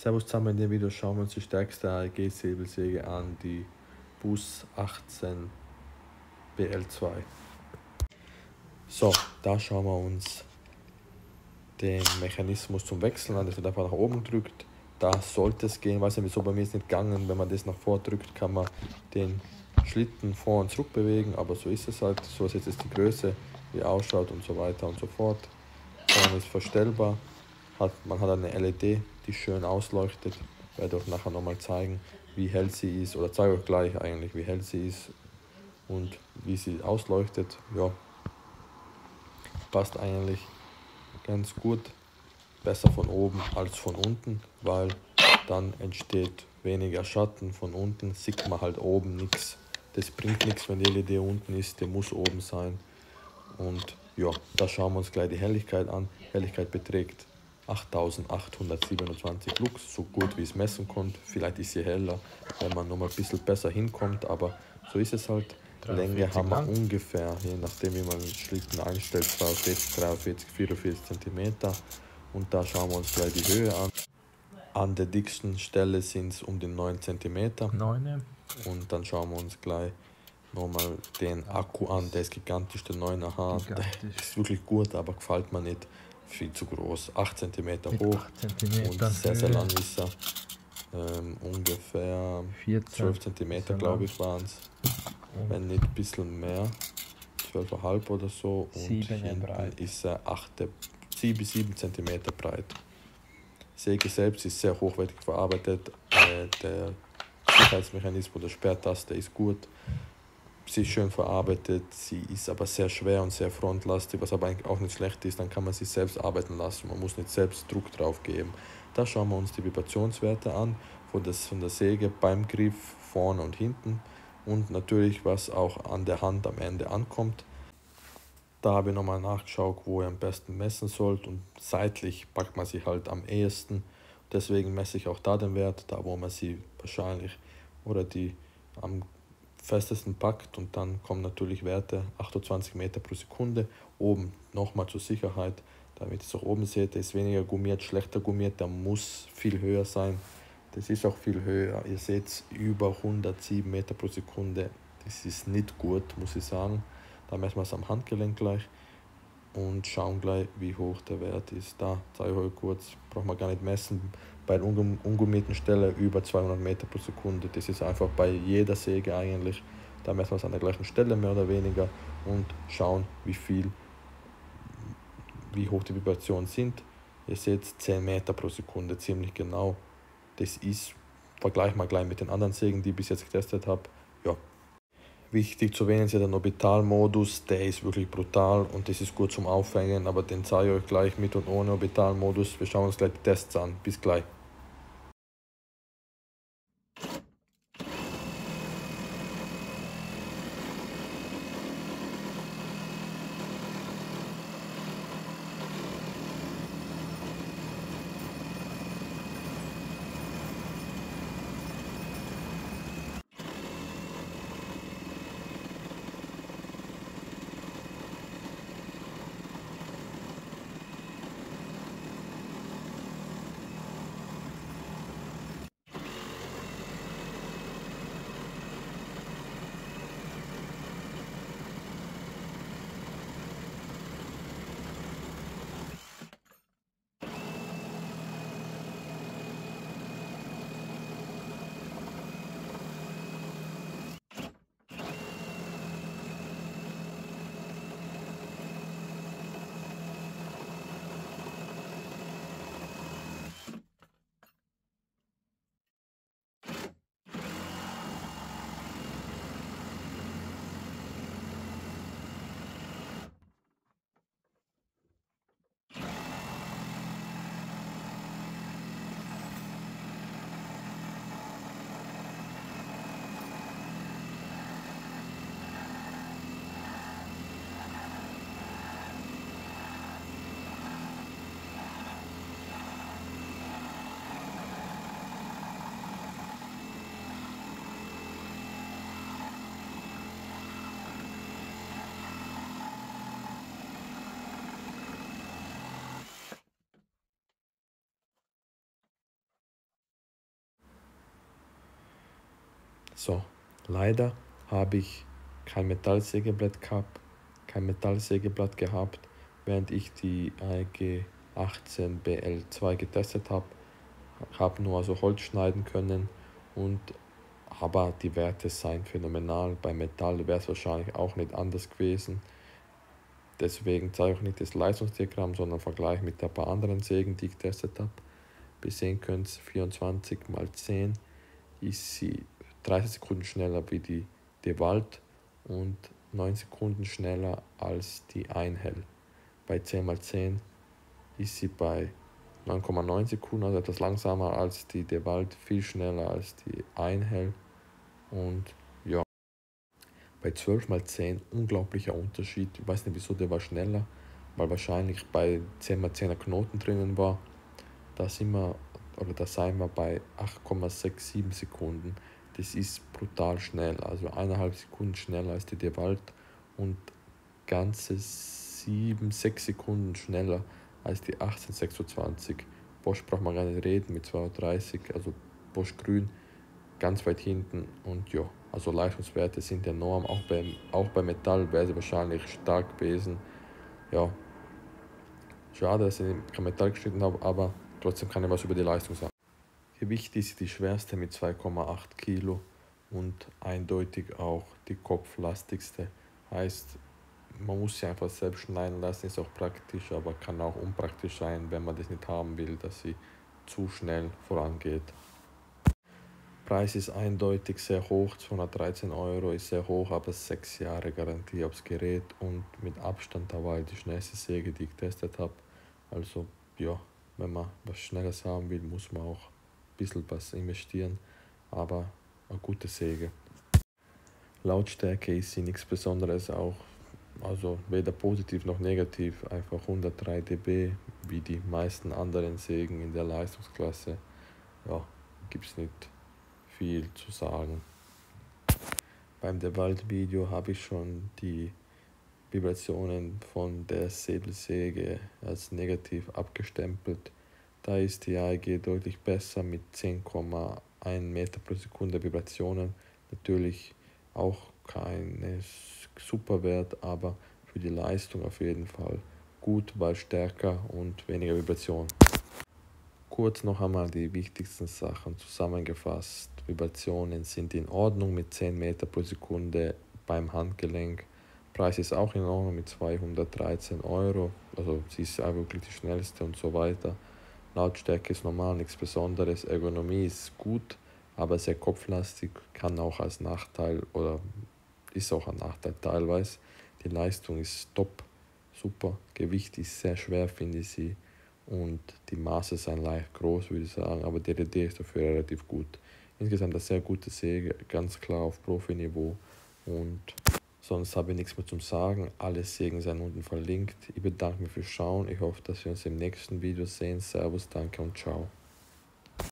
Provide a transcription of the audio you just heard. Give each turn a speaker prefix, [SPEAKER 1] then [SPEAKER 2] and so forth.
[SPEAKER 1] Servus zusammen, in dem Video schauen wir uns die stärkste AEG-Säbelsäge an, die BUS 18 BL2. So, da schauen wir uns den Mechanismus zum Wechseln an, das wird einfach nach oben gedrückt. Da sollte es gehen, weiß nicht wieso, bei mir ist nicht gegangen, wenn man das nach vor drückt, kann man den Schlitten vor und zurück bewegen, aber so ist es halt, so ist jetzt die Größe, wie ausschaut und so weiter und so fort. Vorne ist verstellbar, man hat eine LED, die schön ausleuchtet, ich werde euch nachher nochmal zeigen, wie hell sie ist, oder zeige euch gleich eigentlich, wie hell sie ist und wie sie ausleuchtet. Ja, passt eigentlich ganz gut, besser von oben als von unten, weil dann entsteht weniger Schatten. Von unten sieht man halt oben nichts. Das bringt nichts, wenn die LED unten ist, die muss oben sein. Und ja, da schauen wir uns gleich die Helligkeit an. Helligkeit beträgt 8827 Lux, so gut wie es messen konnte. Vielleicht ist sie heller, wenn man nochmal ein bisschen besser hinkommt, aber so ist es halt. Länge haben wir ungefähr, je nachdem wie man den Schlitten einstellt, 42, 43, 44 cm. Und da schauen wir uns gleich die Höhe an. An der dicksten Stelle sind es um die 9 cm. Und dann schauen wir uns gleich nochmal den Akku an, der ist gigantisch, der 9er, der ist wirklich gut, aber gefällt mir nicht, viel zu groß, 8 cm hoch
[SPEAKER 2] 8 cm
[SPEAKER 1] und sehr, sehr lang ist er, ungefähr 12 cm glaube ich waren es, wenn nicht ein bisschen mehr, 12,5 oder so, und hinten ist er 7 cm breit. Säge selbst ist sehr hochwertig verarbeitet, der Sicherheitsmechanismus der Sperrtaste ist gut. Sie ist schön verarbeitet, sie ist aber sehr schwer und sehr frontlastig, was aber eigentlich auch nicht schlecht ist, dann kann man sie selbst arbeiten lassen, man muss nicht selbst Druck drauf geben. Da schauen wir uns die Vibrationswerte an, von der Säge beim Griff vorne und hinten und natürlich was auch an der Hand am Ende ankommt. Da habe ich nochmal nachgeschaut, wo ihr am besten messen sollt, und seitlich packt man sie halt am ehesten, deswegen messe ich auch da den Wert, da wo man sie wahrscheinlich oder die am festesten packt, und dann kommen natürlich Werte 28 Meter pro Sekunde. Oben nochmal zur Sicherheit, damit ihr es auch oben seht, der ist weniger gummiert, schlechter gummiert, der muss viel höher sein. Das ist auch viel höher, ihr seht über 107 Meter pro Sekunde, das ist nicht gut, muss ich sagen. Da messen wir es am Handgelenk gleich und schauen gleich, wie hoch der Wert ist. Da zeige ich euch kurz, braucht man gar nicht messen, bei der ungummierten Stelle über 200 Meter pro Sekunde. Das ist einfach bei jeder Säge eigentlich. Da messen wir es an der gleichen Stelle mehr oder weniger und schauen, wie hoch die Vibrationen sind. Ihr seht 10 Meter pro Sekunde, ziemlich genau. Das ist, vergleichen wir gleich mit den anderen Sägen, die ich bis jetzt getestet habe. Ja. Wichtig zu erwähnen ist ja der Orbitalmodus, der ist wirklich brutal und das ist gut zum Aufhängen, aber den zeige ich euch gleich mit und ohne Orbitalmodus. Wir schauen uns gleich die Tests an. Bis gleich. So, leider habe ich kein Metallsägeblatt gehabt, während ich die AEG 18BL2 getestet habe. Habe nur also Holz schneiden können, aber die Werte seien phänomenal. Bei Metall wäre es wahrscheinlich auch nicht anders gewesen. Deswegen zeige ich auch nicht das Leistungsdiagramm, sondern Vergleich mit ein paar anderen Sägen, die ich getestet habe. Wie sehen könnt, 24x10 ist sie 30 Sekunden schneller wie die DeWalt und 9 Sekunden schneller als die Einhell. Bei 10x10 ist sie bei 9,9 Sekunden, also etwas langsamer als die DeWalt, viel schneller als die Einhell. Und ja, bei 12x10 unglaublicher Unterschied. Ich weiß nicht wieso, der war schneller, weil wahrscheinlich bei 10x10er Knoten drinnen war. Da seien wir bei 8,67 Sekunden. Das ist brutal schnell, also 1,5 Sekunden schneller als die DeWalt und ganze 6 Sekunden schneller als die 1826. Bosch braucht man gar nicht reden mit 230, also Bosch Grün ganz weit hinten und ja, also Leistungswerte sind enorm, auch bei Metall wäre sie wahrscheinlich stark gewesen. Ja, schade, dass ich kein Metall geschnitten habe, aber trotzdem kann ich was über die Leistung sagen. Gewicht ist die schwerste mit 2,8 Kilo und eindeutig auch die kopflastigste. Heißt, man muss sie einfach selbst schneiden lassen, ist auch praktisch, aber kann auch unpraktisch sein, wenn man das nicht haben will, dass sie zu schnell vorangeht. Preis ist eindeutig sehr hoch, 213 € ist sehr hoch, aber 6 Jahre Garantie aufs Gerät und mit Abstand dabei die schnellste Säge, die ich getestet habe. Also ja, wenn man was Schnelles haben will, muss man auch ein bisschen was investieren, aber eine gute Säge. Lautstärke ist sie nichts Besonderes, auch also weder positiv noch negativ, einfach 103 dB, wie die meisten anderen Sägen in der Leistungsklasse. Ja, gibt's nicht viel zu sagen. Beim DeWalt-Video habe ich schon die Vibrationen von der Säbelsäge als negativ abgestempelt. Da ist die AEG deutlich besser mit 10,1 Meter pro Sekunde Vibrationen. Natürlich auch kein Superwert, aber für die Leistung auf jeden Fall gut, weil stärker und weniger Vibration. Kurz noch einmal die wichtigsten Sachen zusammengefasst. Vibrationen sind in Ordnung mit 10 Meter pro Sekunde beim Handgelenk. Preis ist auch in Ordnung mit 213 €. Also sie ist auch wirklich die schnellste und so weiter. Lautstärke ist normal, nichts Besonderes. Ergonomie ist gut, aber sehr kopflastig, kann auch als Nachteil oder ist auch ein Nachteil teilweise. Die Leistung ist top, super. Gewicht ist sehr schwer, finde ich sie. Und die Maße sind leicht groß, würde ich sagen, aber die DD ist dafür relativ gut. Insgesamt eine sehr gute Säge, ganz klar auf Profiniveau und sonst habe ich nichts mehr zum Sagen. Alle Sägen sind unten verlinkt. Ich bedanke mich fürs Schauen. Ich hoffe, dass wir uns im nächsten Video sehen. Servus, danke und ciao.